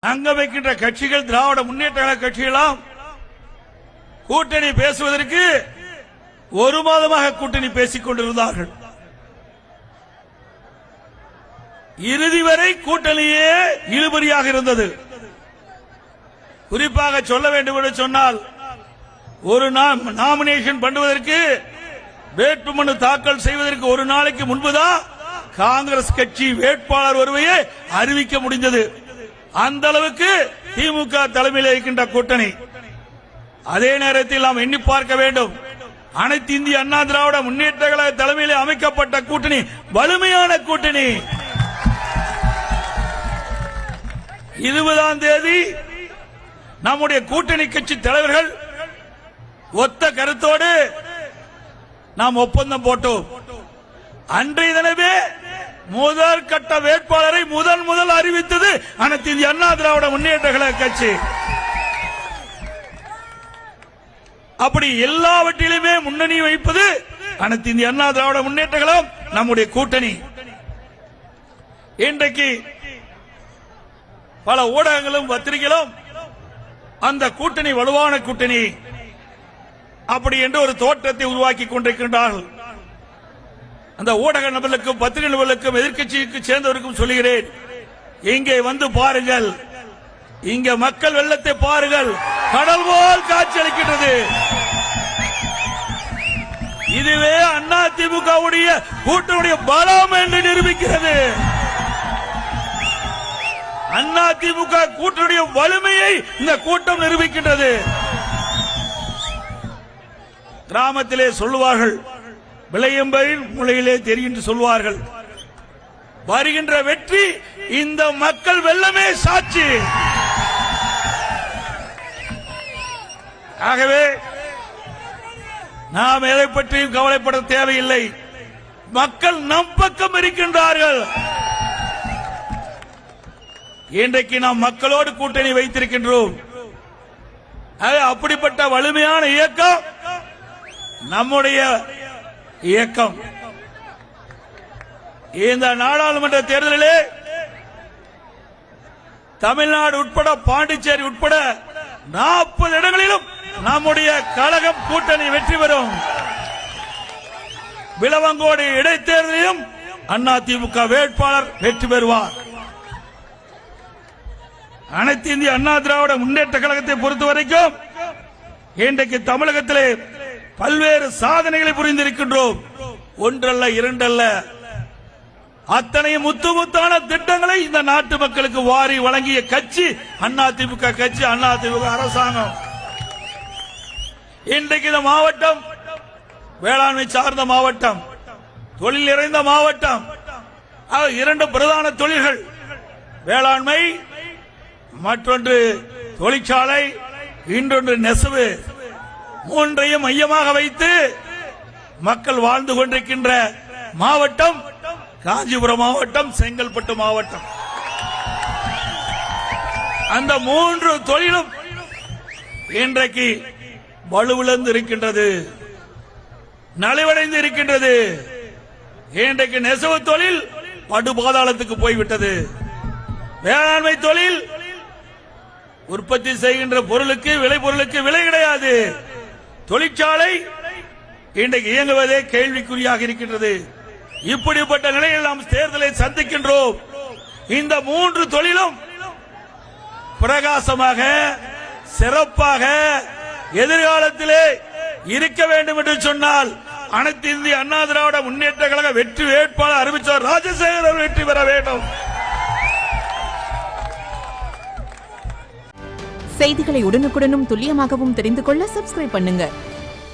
அங்க வைக்கின்ற கட்சிகள் திராவிட முன்னேற்ற கழக கட்சிகளாம் கூட்டணி பேசுவதற்கு ஒரு மாதமாக கூட்டணி பேசிக் கொண்டிருந்தார்கள். இறுதி வரை கூட்டணியே இழுபறியாக இருந்தது. குறிப்பாக சொல்ல வேண்டும் என்று சொன்னால், ஒரு நாமினேஷன் பண்ணுவதற்கு வேட்புமனு தாக்கல் செய்வதற்கு ஒரு நாளைக்கு முன்புதான் காங்கிரஸ் கட்சி வேட்பாளர் வருவையை அறிவிக்க முடிந்தது. அந்த அளவுக்கு திமுக தலைமையில் இருக்கின்ற கூட்டணி. அதே நேரத்தில் நாம் எண்ணி பார்க்க வேண்டும், அனைத்து இந்திய அண்ணா திராவிட முன்னேற்ற கழக தலைமையில் அமைக்கப்பட்ட கூட்டணி வலிமையான கூட்டணி. 20ஆம் தேதி நம்முடைய கூட்டணி கட்சி தலைவர்கள் ஒத்த கருத்தோடு நாம் ஒப்பந்தம் போட்டோம். அன்றைய தினமே முதல் கட்ட வேட்பாளரை முதல் அறிவித்தது அனைத்து இந்திய அண்ணா திராவிட முன்னேற்ற கழக கட்சி. அப்படி எல்லாவற்றிலுமே முன்னணி வைப்பது அனைத்து இந்திய அண்ணா திராவிட முன்னேற்ற கழகம், நம்முடைய கூட்டணி. இன்றைக்கு பல ஊடகங்களும் பத்திரிகைகளும் அந்த கூட்டணி வலுவான கூட்டணி அப்படி என்று ஒரு தோற்றத்தை உருவாக்கி கொண்டிருக்கின்றார்கள். அந்த ஊடக நபர்களுக்கும் பத்திரிகை நபர்களுக்கும் எதிர்க்கட்சிக்கு சேர்ந்தவருக்கும் சொல்லுகிறேன், இங்கே வந்து பாருங்கள், இங்க மக்கள் வெள்ளத்தை பாருங்கள், கடல் போல் காட்சியளிக்கின்றது. இதுவே அண்ணா திமுகவுடைய கூட்டணியுடைய பலம் என்று நிரூபிக்கிறது. அண்ணா திமுக கூட்டணியுடைய வலிமையை இந்த கூட்டம் நிரூபிக்கின்றது. கிராமத்திலே சொல்லுவார்கள், விளையம்பரின் முளையிலே தெரியும் சொல்வார்கள். வருகின்ற வெற்றி இந்த மக்கள் வெள்ளமே சாட்சி. ஆகவே நாம் எதை பற்றியும் கவலைப்பட தேவையில்லை. மக்கள் நம் பக்கம் இருக்கின்றார்கள். இன்றைக்கு நாம் மக்களோடு கூட்டணி வைத்திருக்கின்றோம். அப்படிப்பட்ட வலிமையான இயக்கம் நம்முடைய இயக்கம். இந்த நாடாளுமன்ற தேர்தலிலே தமிழ்நாடு உட்பட பாண்டிச்சேரி உட்பட 40 இடங்களிலும் நம்முடைய கழகம் கூட்டணி வெற்றி பெறும். விளவங்கோடு இடைத்தேர்தலிலும் அதிமுக வேட்பாளர் வெற்றி பெறுவார். அனைத்து இந்திய அண்ணா திராவிட முன்னேற்ற கழகத்தை பொறுத்தவரைக்கும் இன்றைக்கு தமிழகத்திலே பல்வேறு சாதனைகளை புரிந்திருக்கின்றோம். ஒன்றல்ல இரண்டல்ல, அத்தனையும் முத்தான திட்டங்களை இந்த நாட்டு மக்களுக்கு வாரி வழங்கிய கட்சி அதிமுக கட்சி, அதிமுக அரசாங்கம். இன்றைக்கு இந்த மாவட்டம் வேளாண்மை சார்ந்த மாவட்டம், தொழில் நிறைந்த மாவட்டம். 2 பிரதான தொழில்கள், வேளாண்மை, மற்றொன்று தொழிற்சாலை, இன்னொன்று நெசவு. 3ஐயும் மையமாக வைத்து மக்கள் வாழ்ந்து கொண்டிருக்கின்ற மாவட்டம் காஞ்சிபுரம் மாவட்டம், செங்கல்பட்டு மாவட்டம். அந்த 3 தொழிலும் இன்றைக்கு வலுவிழந்து இருக்கின்றது, நலிவடைந்து இருக்கின்றது. இன்றைக்கு நெசவு தொழில் படுபாதாளத்துக்கு போய்விட்டது. வேளாண்மை தொழில் உற்பத்தி செய்கின்ற பொருளுக்கு விலை கிடையாது. தொழிற்சாலை இன்றைக்கு இயங்குவதே கேள்விக்குறியாக இருக்கின்றது. இப்படிப்பட்ட நிலையில் நாம் தேர்தலை சந்திக்கின்றோம். இந்த 3 தொழிலும் பிரகாசமாக சிறப்பாக எதிர்காலத்திலே இருக்க வேண்டும் என்று சொன்னால் அனைத்து இந்திய அண்ணா திராவிட முன்னேற்ற கழக வெற்றி வேட்பாளர் அறிவித்தார் ராஜசேகர் வெற்றி பெற வேண்டும். செய்திகளை உடனுக்குடனும் துல்லியமாகவும் தெரிந்து கொள்ள சப்ஸ்கிரைப் பண்ணுங்க.